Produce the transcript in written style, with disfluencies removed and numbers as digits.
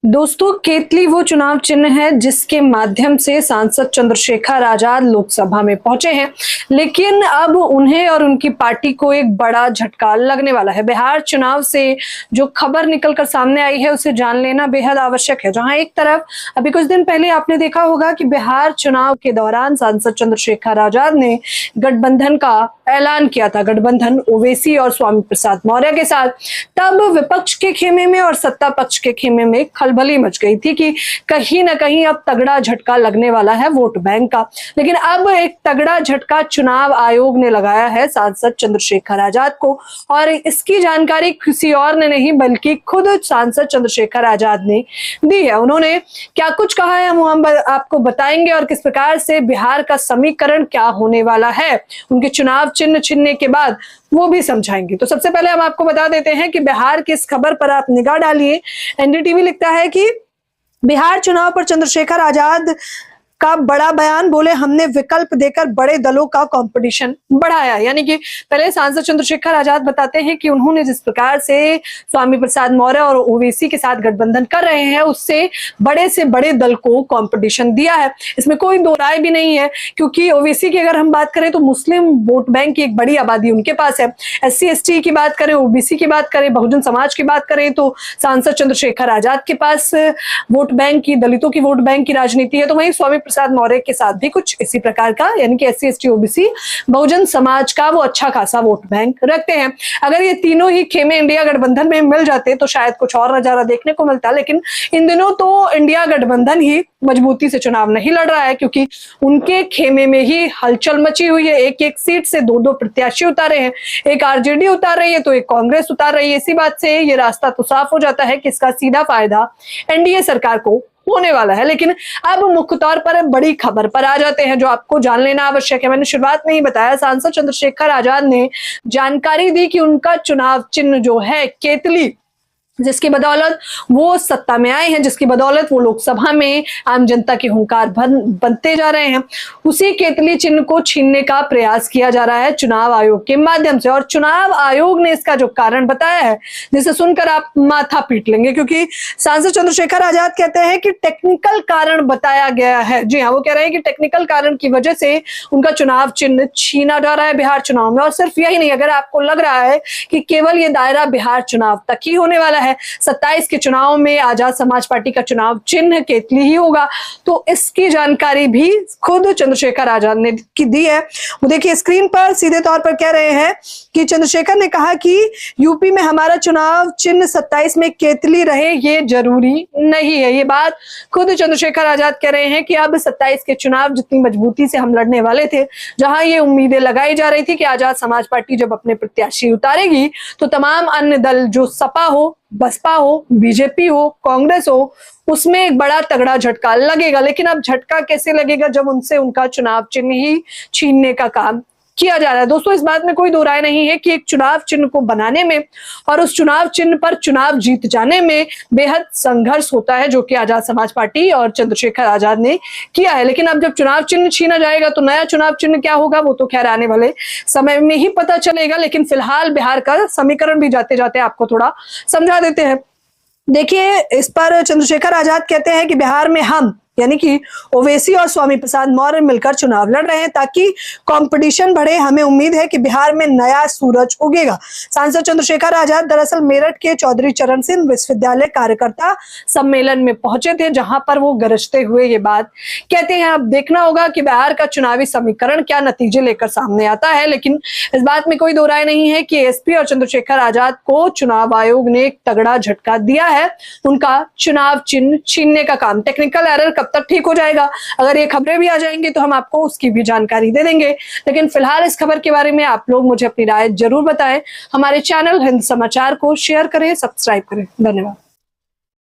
दोस्तों, केतली वो चुनाव चिन्ह है जिसके माध्यम से सांसद चंद्रशेखर आजाद लोकसभा में पहुंचे हैं, लेकिन अब उन्हें और उनकी पार्टी को एक बड़ा झटका लगने वाला है। बिहार चुनाव से जो खबर निकलकर सामने आई है उसे जान लेना बेहद आवश्यक है। जहां एक तरफ अभी कुछ दिन पहले आपने देखा होगा कि बिहार चुनाव के दौरान सांसद चंद्रशेखर आजाद ने गठबंधन का ऐलान किया था, गठबंधन ओवैसी और स्वामी प्रसाद मौर्य के साथ। तब विपक्ष के खेमे में और सत्ता पक्ष के खेमे में खलबली मच गई थी कि कहीं ना कहीं अब तगड़ा झटका लगने वाला है वोट बैंक का। लेकिन अब एक तगड़ा झटका चुनाव आयोग ने लगाया है सांसद चंद्रशेखर आजाद को, और इसकी जानकारी किसी और ने नहीं बल्कि खुद सांसद चंद्रशेखर आजाद ने दी है। उन्होंने क्या कुछ कहा है हम आपको बताएंगे, और किस प्रकार से बिहार का समीकरण क्या होने वाला है उनके चुनाव चिन्ह छीनने के बाद वो भी समझाएंगे। तो सबसे पहले हम आपको बता देते हैं कि बिहार की इस खबर पर आप निगाह डालिए। एनडीटीवी लिखता है कि बिहार चुनाव पर चंद्रशेखर आजाद का बड़ा बयान, बोले हमने विकल्प देकर बड़े दलों का कंपटीशन बढ़ाया। यानी कि पहले सांसद चंद्रशेखर आजाद बताते हैं कि उन्होंने जिस प्रकार से स्वामी प्रसाद मौर्य और ओवैसी के साथ गठबंधन कर रहे हैं उससे बड़े से बड़े दल को कंपटीशन दिया है। इसमें कोई दो राय भी नहीं है, क्योंकि ओवैसी की अगर हम बात करें तो मुस्लिम वोट बैंक की एक बड़ी आबादी उनके पास है। SC ST की बात करें, ओबीसी की बात करें, बहुजन समाज की बात करें तो सांसद चंद्रशेखर आजाद के पास वोट बैंक की, दलितों की वोट बैंक की राजनीति है। तो वहीं स्वामी प्रसाद मौर्य के साथ भी कुछ इसी प्रकार का, यानी कि SC ST OBC Bahujan Samaj का वो अच्छा खासा वोट बैंक रखते हैं। अगर ये तीनों ही खेमे इंडिया गठबंधन में मिल जाते तो शायद कुछ और नजारा देखने को मिलता, लेकिन इन दिनों तो इंडिया गठबंधन ही मजबूती से चुनाव नहीं लड़ रहा है, क्योंकि उनके खेमे में ही हलचल मची हुई है। एक एक सीट से दो प्रत्याशी उतारे हैं, एक RJD उतार रही है तो एक कांग्रेस उतार रही है। इसी बात से ये रास्ता तो साफ हो जाता है कि इसका सीधा फायदा NDA सरकार को होने वाला है। लेकिन अब मुख्य तौर पर बड़ी खबर पर आ जाते हैं जो आपको जान लेना आवश्यक है। मैंने शुरुआत में ही बताया, सांसद चंद्रशेखर आजाद ने जानकारी दी कि उनका चुनाव चिन्ह जो है केतली, जिसकी बदौलत वो सत्ता में आए हैं, जिसकी बदौलत वो लोकसभा में आम जनता के हुंकार बनते जा रहे हैं, उसी केतली चिन्ह को छीनने का प्रयास किया जा रहा है चुनाव आयोग के माध्यम से। और चुनाव आयोग ने इसका जो कारण बताया है, जिसे सुनकर आप माथा पीट लेंगे, क्योंकि सांसद चंद्रशेखर आजाद कहते हैं कि टेक्निकल कारण बताया गया है। जी हाँ, वो कह रहे हैं कि टेक्निकल कारण की वजह से उनका चुनाव चिन्ह छीना जा रहा है बिहार चुनाव में। और सिर्फ यही नहीं, अगर आपको लग रहा है कि केवल ये दायरा बिहार चुनाव तक ही होने वाला है, 27 के चुनाव में आजाद समाज पार्टी का चुनाव चिन्ह केतली ही होगा, तो इसकी जानकारी भी खुद चंद्रशेखर आजाद ने की दी है। वो देखिए स्क्रीन पर सीधे तौर पर कह रहे हैं कि चंद्रशेखर ने कहा कि यूपी में हमारा चुनाव चिन्ह 27 में केतली रहे, ये जरूरी नहीं है। ये बात खुद चंद्रशेखर आजाद कह रहे हैं कि अब 27 के चुनाव जितनी मजबूती से हम लड़ने वाले थे, जहां ये उम्मीदें लगाई जा रही थी कि आजाद समाज पार्टी जब अपने प्रत्याशी उतारेगी तो तमाम अन्य दल, जो सपा हो, बसपा हो, बीजेपी हो, कांग्रेस हो, उसमें एक बड़ा तगड़ा झटका लगेगा। लेकिन अब झटका कैसे लगेगा जब उनसे उनका चुनाव चिन्ह ही छीनने का काम किया जा रहा है। दोस्तों, इस बात में कोई दो राय नहीं है कि एक चुनाव चिन्ह को बनाने में और उस चुनाव चिन्ह पर चुनाव जीत जाने में बेहद संघर्ष होता है, जो कि आजाद समाज पार्टी और चंद्रशेखर आजाद ने किया है। लेकिन अब जब चुनाव चिन्ह छीना जाएगा तो नया चुनाव चिन्ह क्या होगा वो तो खैर आने वाले समय में ही पता चलेगा। लेकिन फिलहाल बिहार का समीकरण भी जाते जाते आपको थोड़ा समझा देते हैं। देखिए, इस पर चंद्रशेखर आजाद कहते हैं कि बिहार में हम, यानी कि ओवैसी और स्वामी प्रसाद मौर्य मिलकर चुनाव लड़ रहे हैं ताकि कंपटीशन बढ़े। हमें उम्मीद है कि बिहार में नया सूरज उगेगा। सांसद चंद्रशेखर आजाद दरअसल मेरठ के चौधरी चरण सिंह विश्वविद्यालय कार्यकर्ता सम्मेलन में पहुंचे थे, जहां पर वो गरजते हुए ये बात कहते हैं। अब देखना होगा कि बिहार का चुनावी समीकरण क्या नतीजे लेकर सामने आता है। लेकिन इस बात में कोई दो राय नहीं है कि SP और चंद्रशेखर आजाद को चुनाव आयोग ने एक तगड़ा झटका दिया है। उनका चुनाव चिन्ह छीनने का काम, टेक्निकल एरर कब तक ठीक हो जाएगा, अगर ये खबरें भी आ जाएंगी तो हम आपको उसकी भी जानकारी दे देंगे। लेकिन फिलहाल इस खबर के बारे में आप लोग मुझे अपनी राय जरूर बताएं। हमारे चैनल हिंद समाचार को शेयर करें, सब्सक्राइब करें। धन्यवाद।